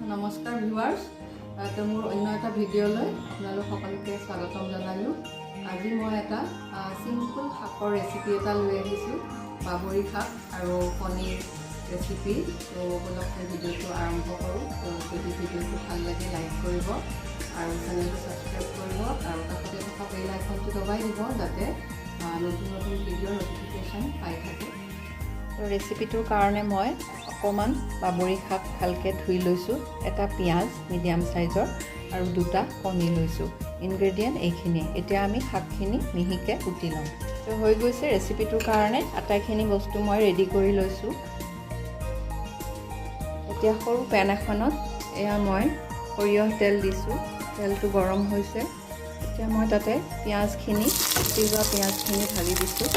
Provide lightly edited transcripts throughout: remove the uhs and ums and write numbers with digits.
নমস্কাৰ ভিউৱাৰ্ছ, মোৰ অন্য এটা ভিডিঅ'লৈ আপোনালোক সকলোকে স্বাগতম জনালোঁ। আজি মই এটা চিম্পল শাকৰ ৰেচিপি এটা লৈ আহিছোঁ, বাবৰি শাক আৰু পনীৰ ৰেচিপি। তো বলক ভিডিঅ'টো আৰম্ভ কৰোঁ। তো যদি ভিডিঅ'টো ভাল লাগে লাইক কৰিব আৰু চেনেলটো ছাবস্ক্ৰাইব কৰিব আৰু কাষতে থকা বেল আইকনটো দবাই দিব যাতে নতুন নতুন ভিডিঅ'ৰ নটিফিকেশ্যন পাই থাকে। তো ৰেচিপিটোৰ কাৰণে মই অকণমান বাবৰি শাক ভালকৈ ধুই লৈছোঁ, এটা পিঁয়াজ মিডিয়াম চাইজৰ আৰু দুটা কণী লৈছোঁ। ইনগ্ৰেডিয়েণ্ট এইখিনিয়ে। এতিয়া আমি শাকখিনি মিহিকৈ কুটি ল'ম। তো হৈ গৈছে ৰেচিপিটোৰ কাৰণে আটাইখিনি বস্তু মই ৰেডি কৰি লৈছোঁ। এতিয়া সৰু পেন এখনত এয়া মই সৰিয়হ তেল দিছোঁ। তেলটো গৰম হৈছে। এতিয়া মই তাতে পিঁয়াজখিনি কুটি লোৱা পিঁয়াজখিনি ঢালি দিছোঁ।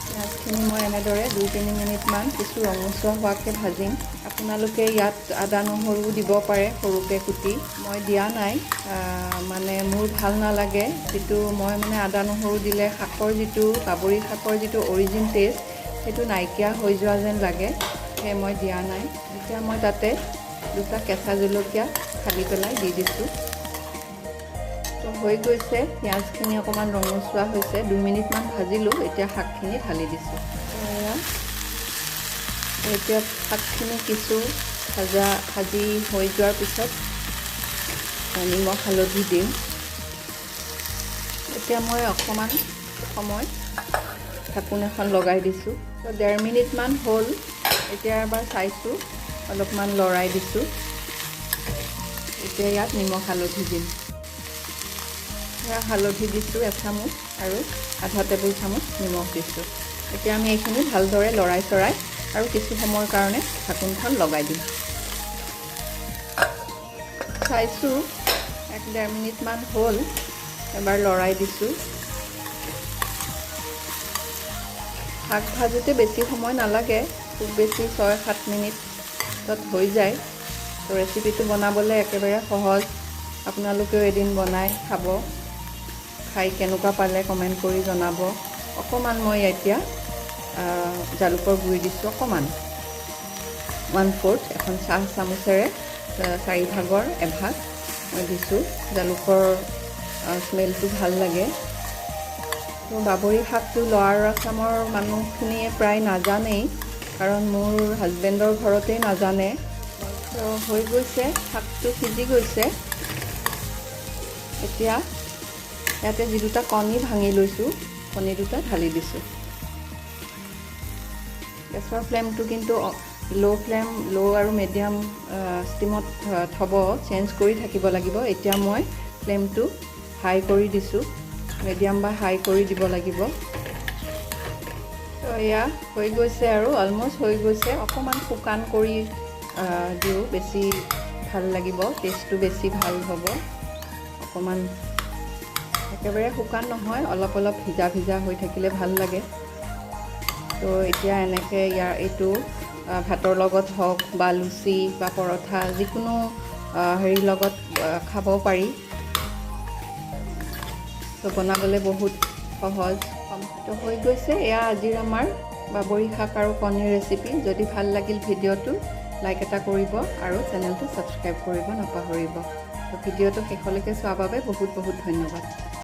পিঁয়াজখিনি মই এনেদৰে 2-3 মিনিটমান কিছু ৰঙচুৱা হোৱাকৈ ভাজিম। আপোনালোকে ইয়াত আদা নহৰু দিব পাৰে সৰুকৈ কুটি। মই দিয়া নাই, মানে মোৰ ভাল নালাগে যিটো মই আদা নহৰু দিলে শাকৰ যিটো বাবৰি শাকৰ যিটো অৰিজিন টেষ্ট সেইটো নাইকিয়া হৈ যোৱা যেন লাগে, সেয়ে মই দিয়া নাই। এতিয়া মই তাতে দুটা কেঁচা জলকীয়া ফালি পেলাই দি দিছোঁ। তো হৈ গৈছে, পিঁয়াজখিনি অকণমান ৰঙচুৱা হৈছে, 2 মিনিটমান ভাজিলোঁ। এতিয়া শাকখিনি ঢালি দিছোঁ। এতিয়া শাকখিনি কিছু ভাজি হৈ যোৱাৰ পিছত নিমখ হালধি দিম। এতিয়া মই অকণমান সময় ঢাকোন এখন লগাই দিছোঁ। তো 1.5 মিনিটমান হ'ল। এতিয়া এবাৰ চাইছোঁ, অলপমান লৰাই দিছোঁ। এতিয়া ইয়াত নিমখ হালধি দিম। হালধি দিছোঁ 1 চামুচ আৰু আধা টেবুল চামুচ নিমখ দিছোঁ। এতিয়া আমি এইখিনি ভালদৰে লৰাই চৰাই আৰু কিছু সময়ৰ কাৰণে ঢাকোনখন লগাই দিম। চাইছোঁ 1-1.5 মিনিটমান হ'ল। এবাৰ লৰাই দিছোঁ। শাক ভাজোঁতে বেছি সময় নালাগে, খুব বেছি 6-7 মিনিটত হৈ যায়। তো ৰেচিপিটো বনাবলৈ একেবাৰে সহজ। আপোনালোকেও এদিন বনাই খাব। খাই কেনেকুৱা পালে কমেণ্ট কৰি জনাব। অকণমান মই এতিয়া জালুকৰ গুড়ি দিছোঁ, অকণমান 1/4 এখন চাহ চামুচেৰে 4 ভাগৰ এভাগ মই দিছোঁ। জালুকৰ স্মেলটো ভাল লাগে। তো বাবৰি শাকটো লোৱাৰ আসামৰ মানুহখিনিয়ে প্ৰায় নাজানেই, কাৰণ মোৰ হাজবেণ্ডৰ ঘৰতেই নাজানে। তো হৈ গৈছে, শাকটো সিজি গৈছে। এতিয়া ইয়াতে যি দুটা কণী ভাঙি লৈছোঁ, কণী দুটা ঢালি দিছোঁ। গেছৰ ফ্লেমটো কিন্তু ল' আৰু মিডিয়াম ষ্টিমত থ'ব, চেঞ্জ কৰি থাকিব লাগিব। এতিয়া মই ফ্লেমটো হাই কৰি দিছোঁ, মিডিয়াম বা হাই কৰি দিব লাগিব। তো এয়া হৈ গৈছে আৰু অলমষ্ট হৈ গৈছে। অকণমান শুকান কৰি দিওঁ, বেছি ভাল লাগিব, টেষ্টটো বেছি ভাল হ'ব। অকণমান একেবাৰে শুকান নহয়, অলপ অলপ ভিজা ভিজা হৈ থাকিলে ভাল লাগে। তো এতিয়া এনেকৈ এইটো ভাতৰ লগত হওক বা লুচি বা পৰঠা যিকোনো হেৰিৰ লগত খাব পাৰি। তো বনাবলৈ বহুত সহজ। তো হৈ গৈছে এয়া আজিৰ আমাৰ বাবৰি শাক আৰু কণীৰ ৰেচিপি। যদি ভাল লাগিল ভিডিঅ'টো লাইক এটা কৰিব আৰু চেনেলটো ছাবস্ক্ৰাইব কৰিব নাপাহৰিব। তো ভিডিঅ'টো শেষলৈকে চোৱাৰ বাবে বহুত বহুত ধন্যবাদ।